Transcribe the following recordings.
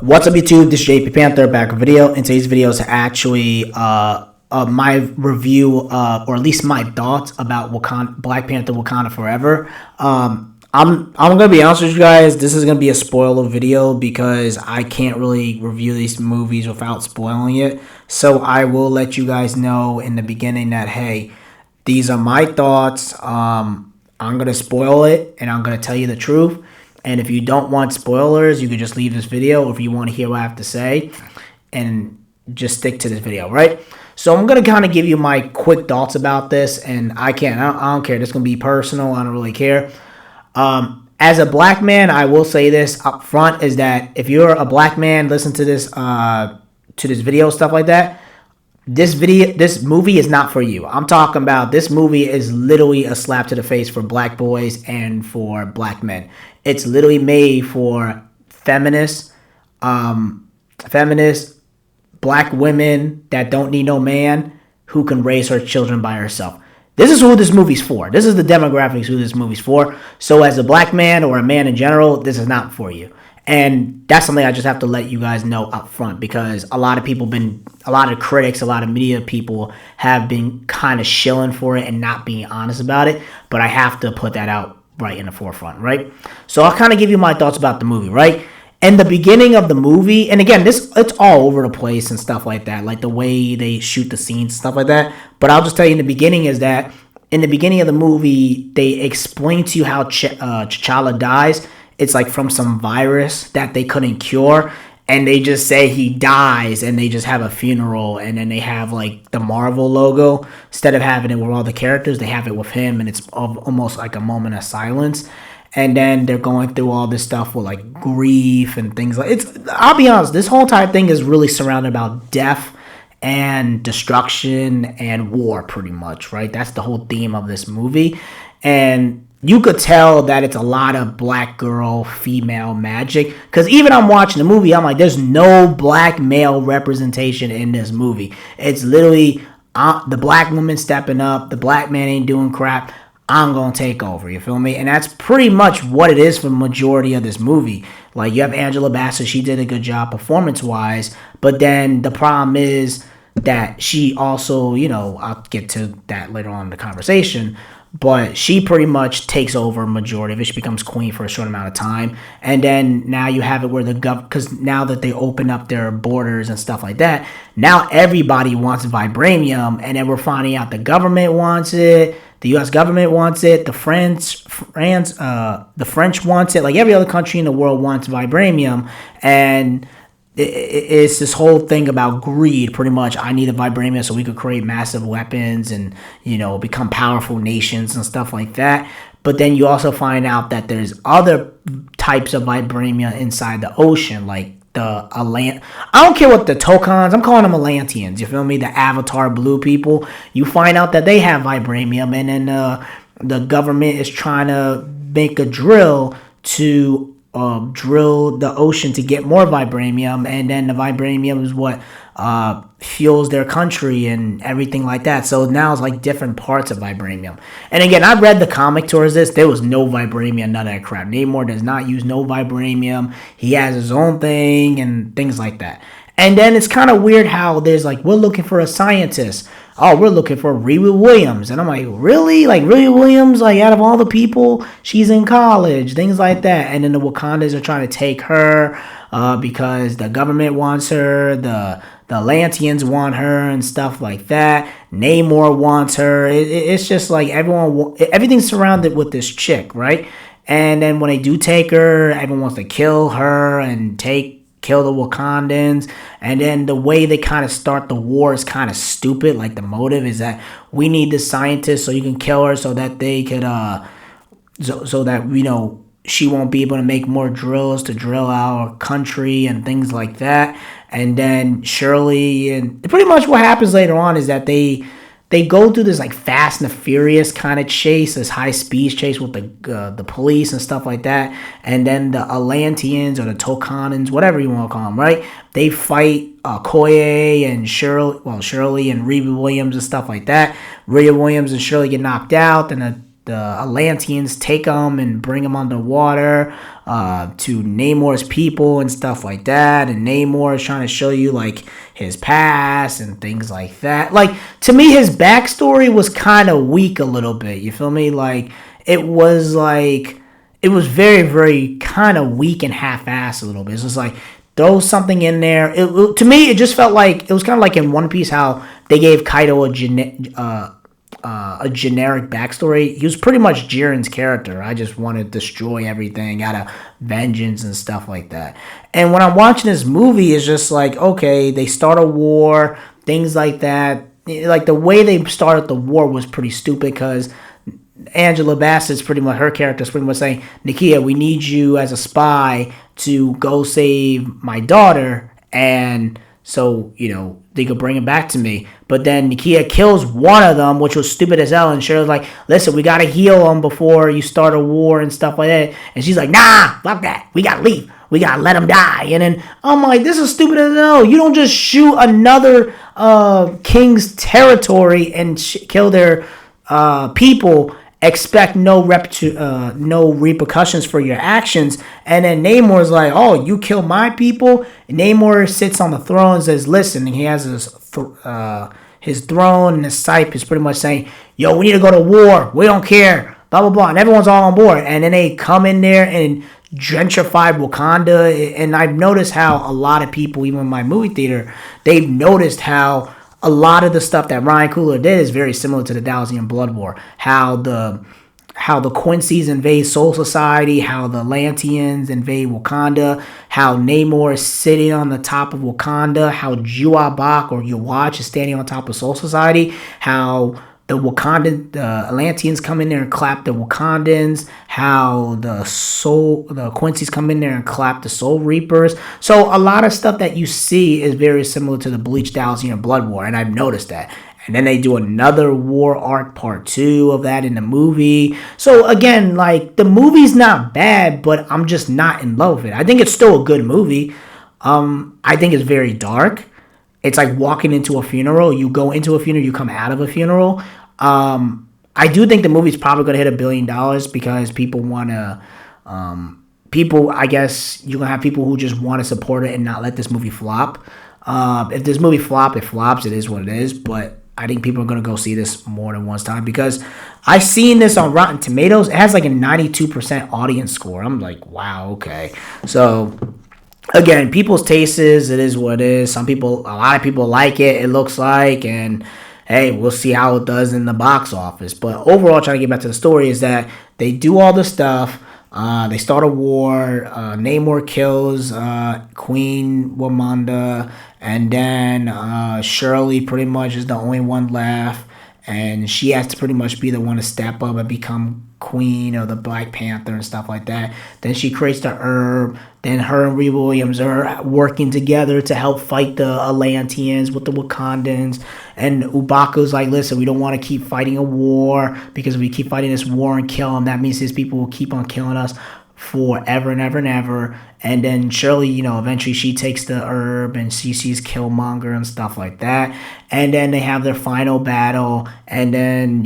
What's up, YouTube? This is JP Panther back with a video. And today's video is actually my review, or at least my thoughts about Black Panther: Wakanda Forever. I'm gonna be honest with you guys. This is gonna be a spoiler video because I can't really review these movies without spoiling it. So I will let you guys know in the beginning that hey, these are my thoughts. I'm gonna spoil it and I'm gonna tell you the truth. And if you don't want spoilers, you can just leave this video. If you want to hear what I have to say, and just stick to this video, right? So I'm going to kind of give you my quick thoughts about this. And I don't care. This is going to be personal. I don't really care. As a black man, I will say this up front is that if you're a black man, listen to this video, stuff like that. This movie is not for you. I'm talking about this movie is literally a slap to the face for black boys and for black men. It's literally made for feminists, black women that don't need no man, who can raise her children by herself. This is who this movie's for. This is the demographics who this movie's for. So as a black man or a man in general, this is not for you. And that's something I just have to let you guys know up front, because a lot of critics, a lot of media people have been kind of shilling for it and not being honest about it. But I have to put that out right in the forefront, right? So I'll kind of give you my thoughts about the movie, right? In the beginning of the movie, and again, it's all over the place and stuff like that, like the way they shoot the scenes, stuff like that. But I'll just tell you in the beginning is that in the beginning of the movie, they explain to you how T'Challa dies. It's like from some virus that they couldn't cure, and they just say he dies, and they just have a funeral, and then they have like the Marvel logo. Instead of having it with all the characters, they have it with him, and it's almost like a moment of silence. And then they're going through all this stuff with like grief and things like I'll be honest, this whole entire thing is really surrounded about death and destruction and war, pretty much, right? That's the whole theme of this movie. And you could tell that it's a lot of black girl, female magic. Because even I'm watching the movie, I'm like, there's no black male representation in this movie. It's literally the black woman stepping up. The black man ain't doing crap. I'm going to take over, you feel me? And that's pretty much what it is for the majority of this movie. Like, you have Angela Bassett. She did a good job performance-wise. But then the problem is that she also, I'll get to that later on in the conversation, but she pretty much takes over majority of it. She becomes queen for a short amount of time. And then now you have it where because now that they open up their borders and stuff like that, now everybody wants vibranium. And then we're finding out the government wants it. The U.S. government wants it. The French wants it. Like every other country in the world wants vibranium. And it's this whole thing about greed, pretty much. I need a vibranium so we could create massive weapons and, become powerful nations and stuff like that. But then you also find out that there's other types of vibranium inside the ocean, like I don't care what the Tokans, I'm calling them Atlanteans, you feel me? The Avatar blue people. You find out that they have vibranium, and then the government is trying to make a drill to drill the ocean to get more vibranium, and then the vibranium is what fuels their country and everything like that. So now it's like different parts of vibranium. And again, I read the comic towards this. There was no vibranium, none of that crap. Namor does not use no vibranium. He has his own thing and things like that. And then it's kind of weird how there's like, we're looking for a scientist. Oh, we're looking for Riri Williams. And I'm like, really? Like, Riri Williams, like, out of all the people, she's in college, things like that. And then the Wakandas are trying to take her because the government wants her, the Atlanteans want her and stuff like that. Namor wants her. It's just like everything's surrounded with this chick, right? And then when they do take her, everyone wants to kill her and kill the Wakandans. And then the way they kind of start the war is kind of stupid. Like, the motive is that we need the scientist so you can kill her so that they could so that she won't be able to make more drills to drill our country and things like that. And then Shirley, and pretty much what happens later on is that they go through this like Fast and the Furious kind of chase, this high speed chase with the police and stuff like that. And then the Atlanteans or the Tokanans, whatever you want to call them, right? They fight Koye and Shirley and Riri Williams and stuff like that. Riri Williams and Shirley get knocked out, and the Atlanteans take them and bring them underwater to Namor's people and stuff like that. And Namor is trying to show you like his past and things like that. Like, to me, his backstory was kind of weak a little bit. You feel me? Like, it was very, very kind of weak and half-assed a little bit. It's just like, throw something in there. To me, it just felt like it was kind of like in One Piece how they gave Kaido a generic backstory. He was pretty much Jiren's character. I just want to destroy everything out of vengeance and stuff like that. And when I'm watching this movie, it's just like, okay, they start a war, things like that. Like, the way they started the war was pretty stupid because Angela Bassett's pretty much, her character is pretty much saying, Nakia, we need you as a spy to go save my daughter, and so, they could bring it back to me. But then Nakia kills one of them, which was stupid as hell, and Cheryl's like, listen, we gotta heal him before you start a war and stuff like that. And she's like, nah, fuck that. We gotta leave. We gotta let him die. And then I'm like, this is stupid as hell. You don't just shoot another king's territory and kill their people, expect no repercussions for your actions. And then Namor's like, oh, you kill my people? And Namor sits on the throne and says, listen, and he has his throne and his scythe is pretty much saying, yo, we need to go to war. We don't care. Blah, blah, blah. And everyone's all on board. And then they come in there and gentrify Wakanda. And I've noticed how a lot of people, even in my movie theater, they've noticed how a lot of the stuff that Ryan Coogler did is very similar to the Dalzian Blood War. How the Quincy's invade Soul Society, how the Atlanteans invade Wakanda, how Namor is sitting on the top of Wakanda, how Juabak or Yuwatch is standing on top of Soul Society, how the Atlanteans come in there and clap the Wakandans, how the Quincy's come in there and clap the Soul Reapers. So a lot of stuff that you see is very similar to the Bleach Dalzian Blood War, and I've noticed that. And then they do another war arc part 2 of that in the movie. So again, like, the movie's not bad, but I'm just not in love with it. I think it's still a good movie. I think it's very dark. It's like walking into a funeral. You go into a funeral, you come out of a funeral. I do think the movie's probably going to hit $1 billion because people want to, I guess you're going to have people who just want to support it and not let this movie flop. If this movie it flops, it is what it is. But I think people are going to go see this more than one time because I seen this on Rotten Tomatoes. It has like a 92% audience score. I'm like, wow, okay. So, again, people's tastes, it is what it is. A lot of people like it, it looks like, and hey, we'll see how it does in the box office. But overall, trying to get back to the story, is that they do all the stuff. They start a war. Namor kills Queen Wamanda, and then Shirley pretty much is the only one left, and she has to pretty much be the one to step up and become queen of the Black Panther and stuff like that. Then she creates the herb. Then her and Riri Williams are working together to help fight the Atlanteans with the Wakandans. And Ubaku's like, listen, we don't want to keep fighting a war, because if we keep fighting this war and kill them, that means his people will keep on killing us forever and ever and ever. And then Shirley, eventually she takes the herb and she sees Killmonger and stuff like that. And then they have their final battle. And then,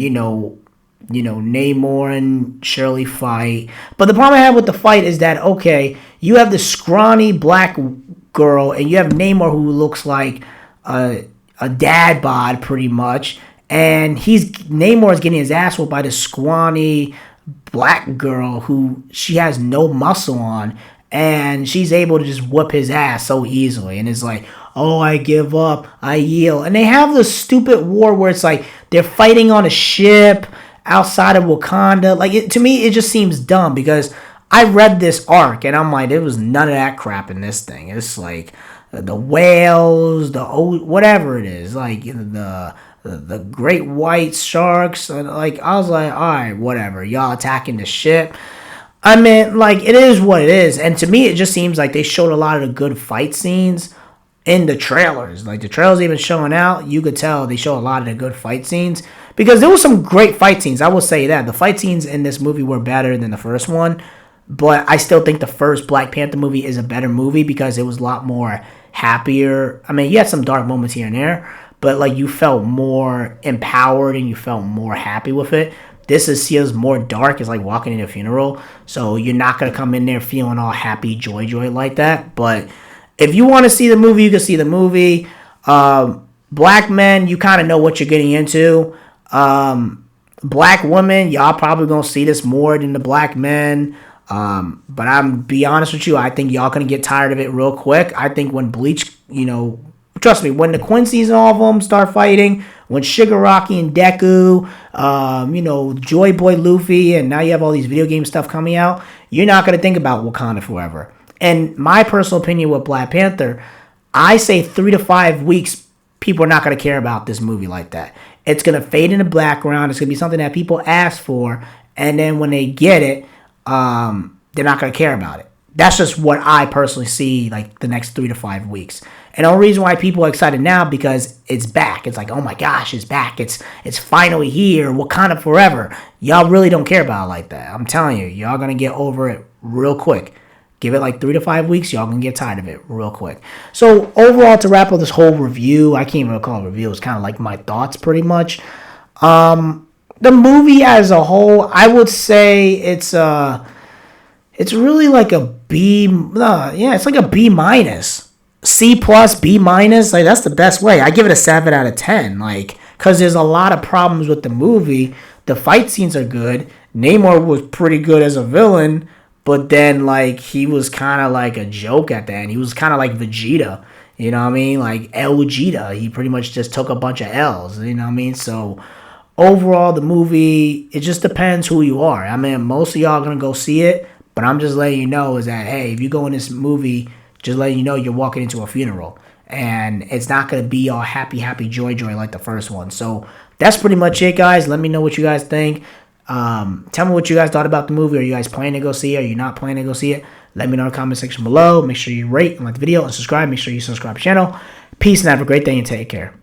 Namor and Shirley fight. But the problem I have with the fight is that, okay, you have this scrawny black girl and you have Namor who looks like a dad bod pretty much. And Namor is getting his ass whooped by this scrawny black girl who she has no muscle on. And she's able to just whoop his ass so easily. And it's like, oh, I give up. I yield. And they have this stupid war where it's like they're fighting on a ship outside of Wakanda. To me, it just seems dumb because I read this arc and I'm like, there was none of that crap in this thing. It's like the whales, whatever it is, like the great white sharks. Like, I was like, all right, whatever. Y'all attacking the ship. I mean, like, it is what it is. And to me, it just seems like they showed a lot of the good fight scenes in the trailers. Like, the trailers even showing out, you could tell they show a lot of the good fight scenes. Because there was some great fight scenes. I will say that. The fight scenes in this movie were better than the first one. But I still think the first Black Panther movie is a better movie because it was a lot more happier. I mean, you had some dark moments here and there, but, like, you felt more empowered and you felt more happy with it. This is more dark. It's like walking in a funeral. So you're not going to come in there feeling all happy, joy like that. But if you want to see the movie, you can see the movie. Black men, you kind of know what you're getting into. Black women, y'all probably going to see this more than the black men. But I'm be honest with you, I think y'all gonna get tired of it real quick. I think when Bleach, trust me, when the Quincy's and all of them start fighting, when Shigaraki and Deku, Joy Boy Luffy, and now you have all these video game stuff coming out, you're not gonna think about Wakanda forever. And my personal opinion with Black Panther, I say 3 to 5 weeks, people are not gonna care about this movie like that. It's gonna fade in the background. It's gonna be something that people ask for, and then when they get it, they're not going to care about it. That's just what I personally see, like, the next 3 to 5 weeks. And the only reason why people are excited now, because it's back. It's like, oh my gosh, it's back. It's finally here. Wakanda forever. Y'all really don't care about it like that. I'm telling you, y'all going to get over it real quick. Give it like 3 to 5 weeks, y'all going to get tired of it real quick. So overall, to wrap up this whole review, I can't even call it a review. It's kind of like my thoughts pretty much. The movie as a whole, I would say it's really like a B. It's like a B minus, C plus, B minus. Like, that's the best way. I give it a 7 out of 10. Like, because there's a lot of problems with the movie. The fight scenes are good. Namor was pretty good as a villain, but then like he was kind of like a joke at the end. He was kind of like Vegeta. You know what I mean? Like El Vegeta. He pretty much just took a bunch of L's. You know what I mean? So overall, the movie, it just depends who you are. I mean, most of y'all are going to go see it, but I'm just letting you know is that, hey, if you go in this movie, just letting you know you're walking into a funeral. And it's not going to be all happy, joy like the first one. So that's pretty much it, guys. Let me know what you guys think. Tell me what you guys thought about the movie. Are you guys planning to go see it? Are you not planning to go see it? Let me know in the comment section below. Make sure you rate and like the video and subscribe. Make sure you subscribe to the channel. Peace and have a great day and take care.